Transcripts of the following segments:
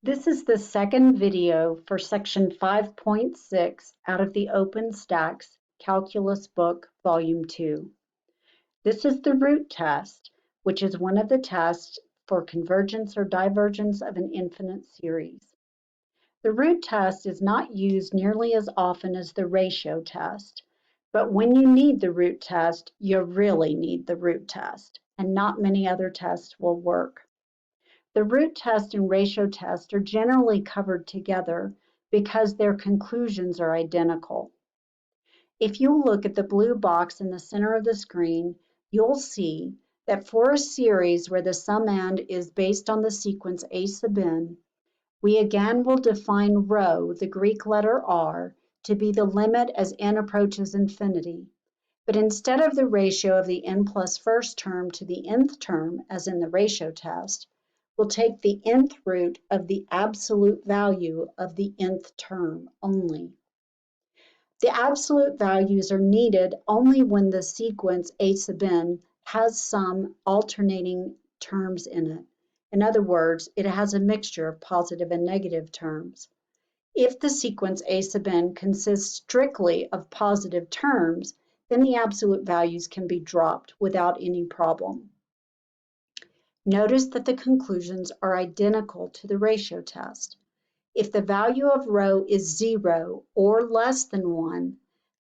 This is the second video for section 5.6 out of the OpenStax Calculus book, volume 2. This is the root test, which is one of the tests for convergence or divergence of an infinite series. The root test is not used nearly as often as the ratio test, but when you need the root test, you really need the root test, and not many other tests will work. The root test and ratio test are generally covered together because their conclusions are identical. If you look at the blue box in the center of the screen, you'll see that for a series where the summand is based on the sequence a sub n, we again will define rho, the Greek letter r, to be the limit as n approaches infinity. But instead of the ratio of the n plus first term to the nth term, as in the ratio test, we'll take the nth root of the absolute value of the nth term only. The absolute values are needed only when the sequence a sub n has some alternating terms in it. In other words, it has a mixture of positive and negative terms. If the sequence a sub n consists strictly of positive terms, then the absolute values can be dropped without any problem. Notice that the conclusions are identical to the ratio test. If the value of rho is 0 or less than 1,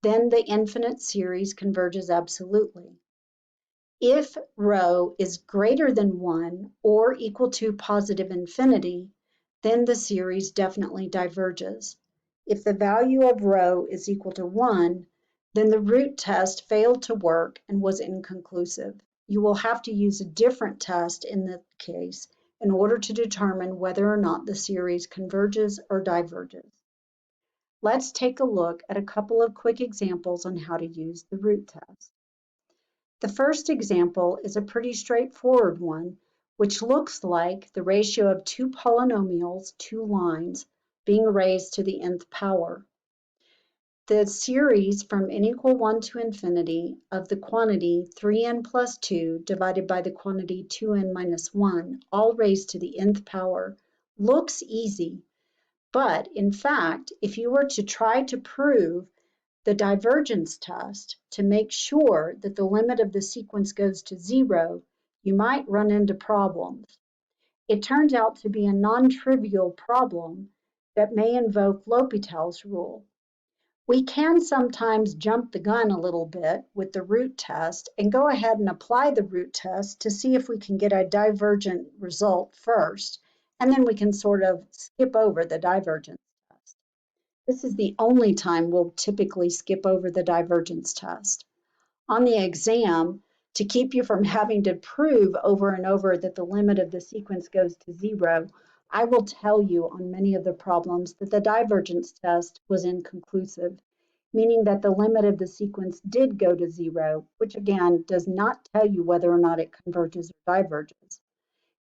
then the infinite series converges absolutely. If rho is greater than 1 or equal to positive infinity, then the series definitely diverges. If the value of rho is equal to 1, then the root test failed to work and was inconclusive. You will have to use a different test in this case in order to determine whether or not the series converges or diverges. Let's take a look at a couple of quick examples on how to use the root test. The first example is a pretty straightforward one, which looks like the ratio of two polynomials, two lines, being raised to the nth power. The series from n equal 1 to infinity of the quantity 3n plus 2 divided by the quantity 2n minus 1, all raised to the nth power, looks easy. But in fact, if you were to try to prove the divergence test to make sure that the limit of the sequence goes to 0, you might run into problems. It turns out to be a non-trivial problem that may invoke L'Hopital's rule. We can sometimes jump the gun a little bit with the root test and go ahead and apply the root test to see if we can get a divergent result first, and then we can sort of skip over the divergence test. This is the only time we'll typically skip over the divergence test. On the exam, to keep you from having to prove over and over that the limit of the sequence goes to 0, I will tell you on many of the problems that the divergence test was inconclusive, meaning that the limit of the sequence did go to 0, which again does not tell you whether or not it converges or diverges.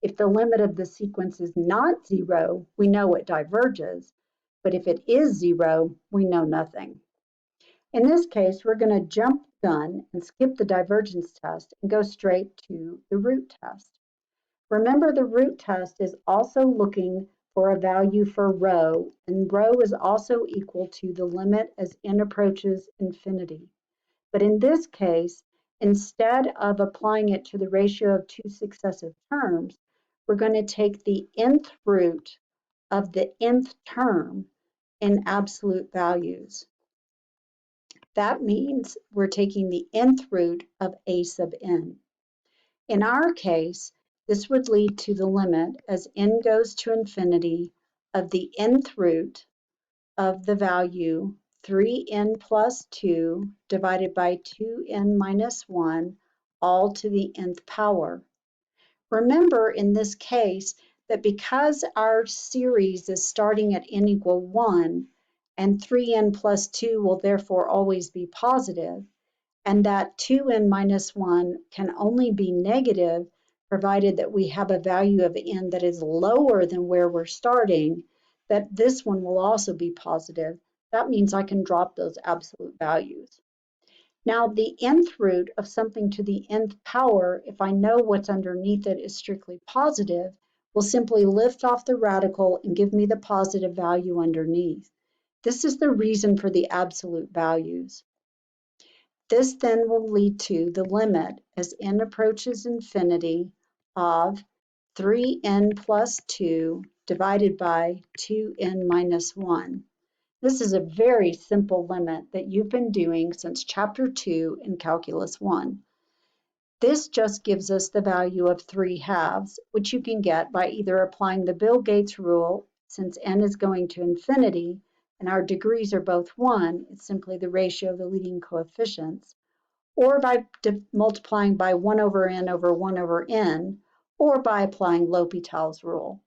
If the limit of the sequence is not 0, we know it diverges, but if it is 0, we know nothing. In this case, we're going to jump the gun and skip the divergence test and go straight to the root test. Remember, the root test is also looking for a value for rho, and rho is also equal to the limit as n approaches infinity. But in this case, instead of applying it to the ratio of two successive terms, we're going to take the nth root of the nth term in absolute values. That means we're taking the nth root of a sub n. In our case, this would lead to the limit as n goes to infinity of the nth root of the value 3n plus 2 divided by 2n minus 1, all to the nth power. Remember in this case that because our series is starting at n equal 1, and 3n plus 2 will therefore always be positive, and that 2n minus 1 can only be negative provided that we have a value of n that is lower than where we're starting, that this one will also be positive. That means I can drop those absolute values. Now, the nth root of something to the nth power, if I know what's underneath it is strictly positive, will simply lift off the radical and give me the positive value underneath. This is the reason for the absolute values. This then will lead to the limit as n approaches infinity of 3n plus 2 divided by 2n minus 1. This is a very simple limit that you've been doing since Chapter 2 in Calculus 1. This just gives us the value of 3/2, which you can get by either applying the Bill Gates rule, since n is going to infinity and our degrees are both 1, it's simply the ratio of the leading coefficients, or by multiplying by 1 over n over 1 over n, or by applying L'Hopital's rule.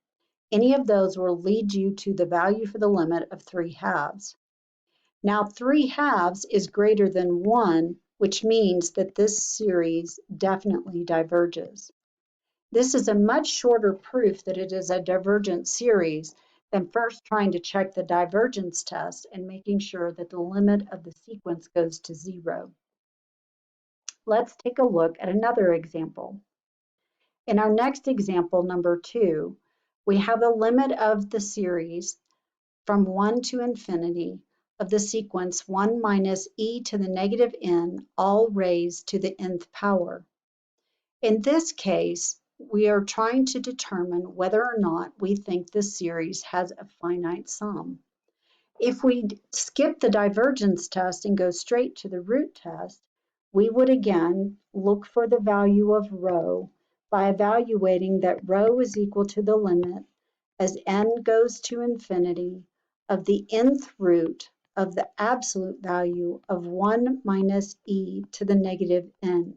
Any of those will lead you to the value for the limit of 3/2. Now 3/2 is greater than 1, which means that this series definitely diverges. This is a much shorter proof that it is a divergent series than first trying to check the divergence test and making sure that the limit of the sequence goes to 0. Let's take a look at another example. In our next example, number 2, we have a limit of the series from 1 to infinity of the sequence 1 minus e to the negative n, all raised to the nth power. In this case, we are trying to determine whether or not we think this series has a finite sum. If we skip the divergence test and go straight to the root test, we would again look for the value of rho by evaluating that rho is equal to the limit as n goes to infinity of the nth root of the absolute value of 1 minus e to the negative n,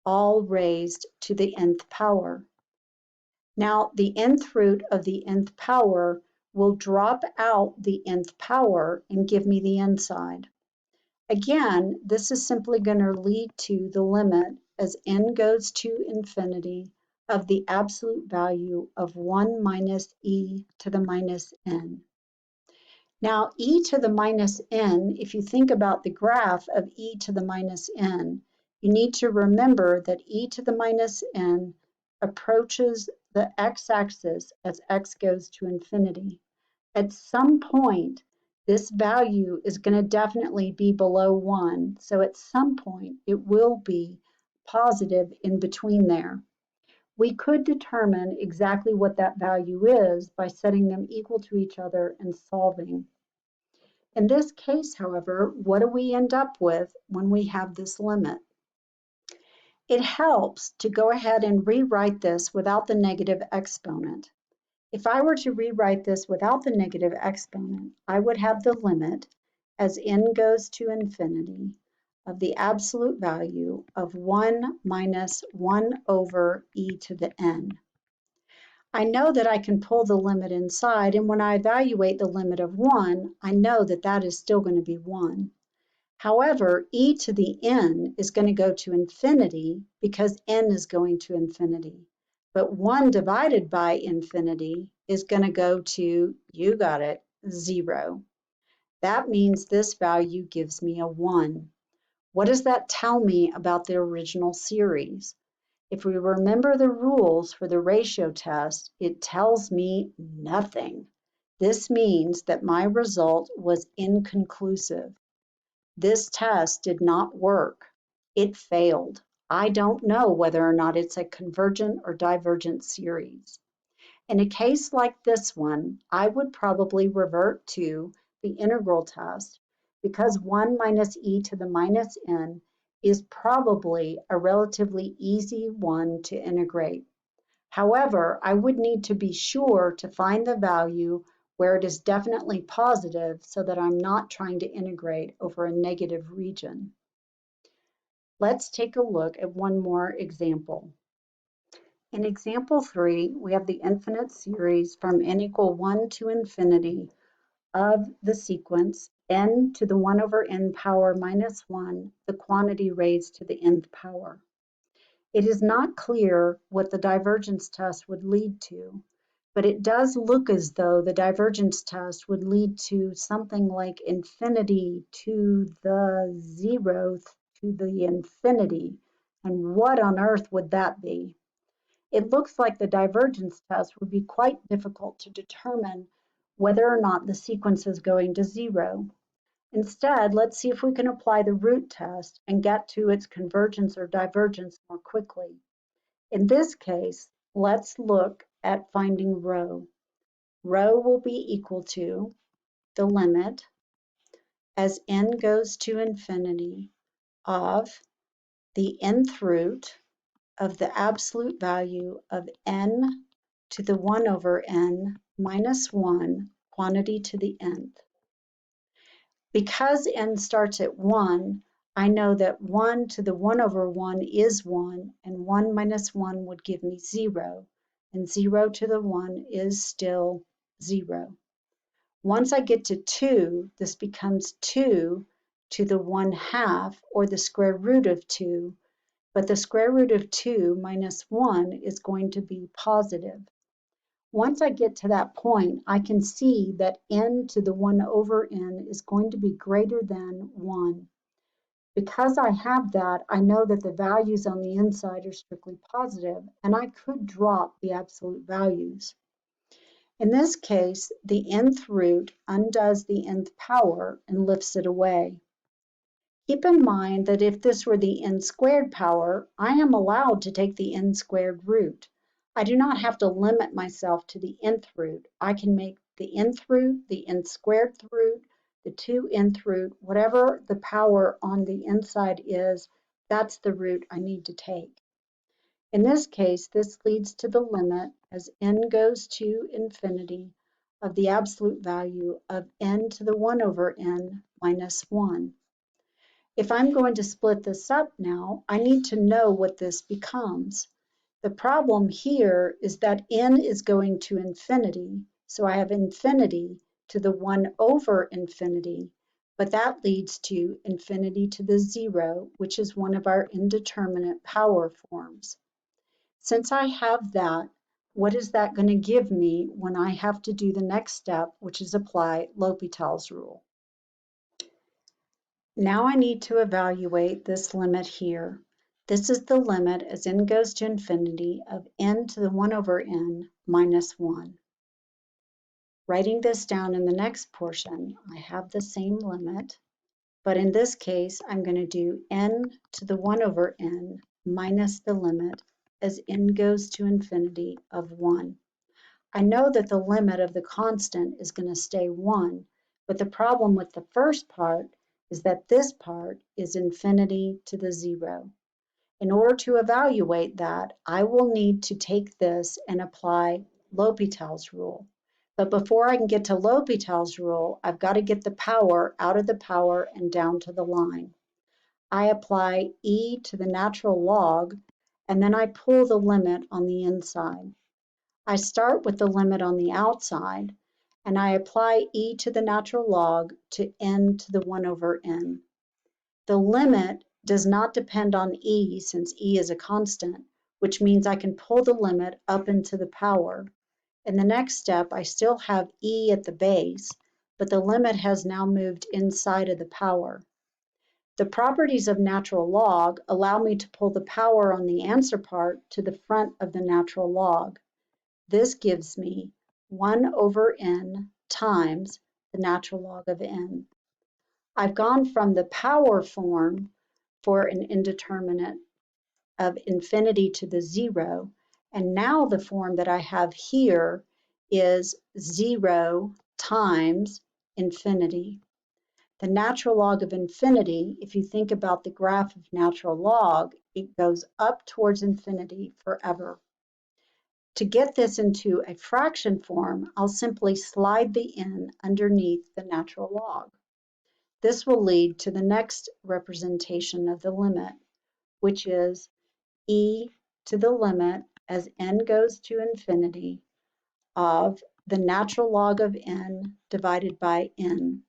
all raised to the nth power. Now, the nth root of the nth power will drop out the nth power and give me the inside. Again, this is simply going to lead to the limit as n goes to infinity of the absolute value of 1 minus e to the minus n. Now, e to the minus n, if you think about the graph of e to the minus n, you need to remember that e to the minus n approaches the x-axis as x goes to infinity. At some point, this value is going to definitely be below 1, so at some point it will be positive in between there. We could determine exactly what that value is by setting them equal to each other and solving. In this case, however, what do we end up with when we have this limit? It helps to go ahead and rewrite this without the negative exponent. If I were to rewrite this without the negative exponent, I would have the limit as n goes to infinity of the absolute value of 1 minus 1 over e to the n. I know that I can pull the limit inside, and when I evaluate the limit of 1, I know that that is still going to be 1. However, e to the n is going to go to infinity because n is going to infinity. But 1 divided by infinity is going to go to, you got it, 0. That means this value gives me a 1. What does that tell me about the original series? If we remember the rules for the ratio test, it tells me nothing. This means that my result was inconclusive. This test did not work. It failed. I don't know whether or not it's a convergent or divergent series. In a case like this one, I would probably revert to the integral test because 1 minus e to the minus n is probably a relatively easy one to integrate. However, I would need to be sure to find the value where it is definitely positive so that I'm not trying to integrate over a negative region. Let's take a look at one more example. In example 3, we have the infinite series from n equal 1 to infinity of the sequence n to the 1 over n power minus 1, the quantity raised to the nth power. It is not clear what the divergence test would lead to, but it does look as though the divergence test would lead to something like infinity to the 0th to the infinity. And what on earth would that be? it looks like the divergence test would be quite difficult to determine whether or not the sequence is going to zero. Instead, let's see if we can apply the root test and get to its convergence or divergence more quickly. In this case, let's look at finding rho. Rho will be equal to the limit as n goes to infinity of the nth root of the absolute value of n to the 1 over n minus 1 quantity to the nth. Because n starts at 1, I know that 1 to the 1 over 1 is 1, and 1 minus 1 would give me 0, and 0 to the 1 is still 0. Once I get to 2, this becomes 2 to the 1/2, or the square root of 2, but the square root of 2 minus 1 is going to be positive. Once I get to that point, I can see that n to the 1 over n is going to be greater than 1. Because I have that, I know that the values on the inside are strictly positive, and I could drop the absolute values. In this case, the nth root undoes the nth power and lifts it away. Keep in mind that if this were the n squared power, I am allowed to take the n squared root. I do not have to limit myself to the nth root. I can make the nth root, the n squared root, the 2nth root, whatever the power on the inside is, that's the root I need to take. In this case, this leads to the limit as n goes to infinity of the absolute value of n to the 1 over n minus 1. If I'm going to split this up now, I need to know what this becomes. The problem here is that n is going to infinity, so I have infinity to the 1 over infinity, but that leads to infinity to the 0, which is one of our indeterminate power forms. Since I have that, what is that going to give me when I have to do the next step, which is apply L'Hopital's rule? Now I need to evaluate this limit here. This is the limit as n goes to infinity of n to the 1 over n minus 1. Writing this down in the next portion, I have the same limit, but in this case, I'm going to do n to the 1 over n minus the limit as n goes to infinity of 1. I know that the limit of the constant is going to stay 1, but the problem with the first part is that this part is infinity to the 0. In order to evaluate that, I will need to take this and apply L'Hopital's rule. But before I can get to L'Hopital's rule, I've got to get the power out of the power and down to the line. I apply e to the natural log, and then I pull the limit on the inside. I start with the limit on the outside, and I apply e to the natural log to n to the 1 over n. The limit does not depend on e since e is a constant, which means I can pull the limit up into the power. In the next step, I still have e at the base, but the limit has now moved inside of the power. The properties of natural log allow me to pull the power on the answer part to the front of the natural log. This gives me 1 over n times the natural log of n. I've gone from the power form for an indeterminate of infinity to the 0, and now the form that I have here is 0 times infinity. The natural log of infinity, if you think about the graph of natural log, it goes up towards infinity forever. To get this into a fraction form, I'll simply slide the n underneath the natural log. This will lead to the next representation of the limit, which is e to the limit as n goes to infinity of the natural log of n divided by n.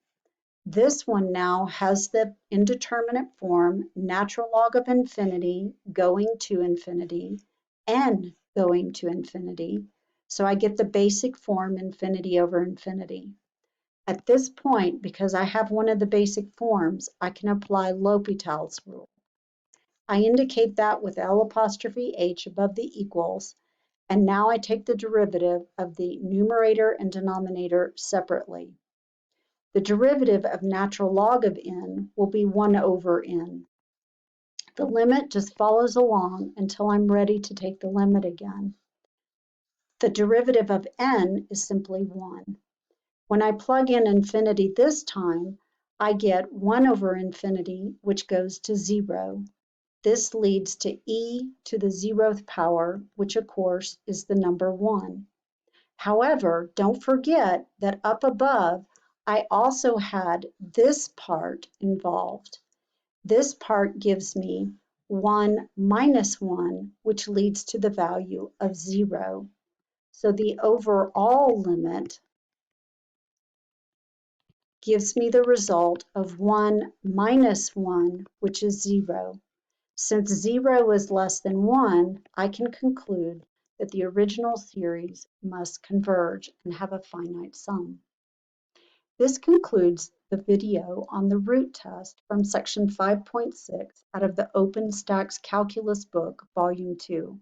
This one now has the indeterminate form natural log of infinity going to infinity, n going to infinity, so I get the basic form infinity over infinity. At this point, because I have one of the basic forms, I can apply L'Hopital's rule. I indicate that with L' above the equals, And now I take the derivative of the numerator and denominator separately. The derivative of natural log of n will be 1 over n. The limit just follows along until I'm ready to take the limit again. The derivative of n is simply 1. When I plug in infinity this time, I get 1 over infinity, which goes to 0. This leads to e to the 0th power, which of course is the number 1. However, don't forget that up above, I also had this part involved. This part gives me 1 minus 1, which leads to the value of 0. So the overall limit gives me the result of 1 minus 1, which is 0. Since 0 is less than 1, I can conclude that the original series must converge and have a finite sum. This concludes the video on the root test from section 5.6 out of the OpenStax Calculus book, volume 2.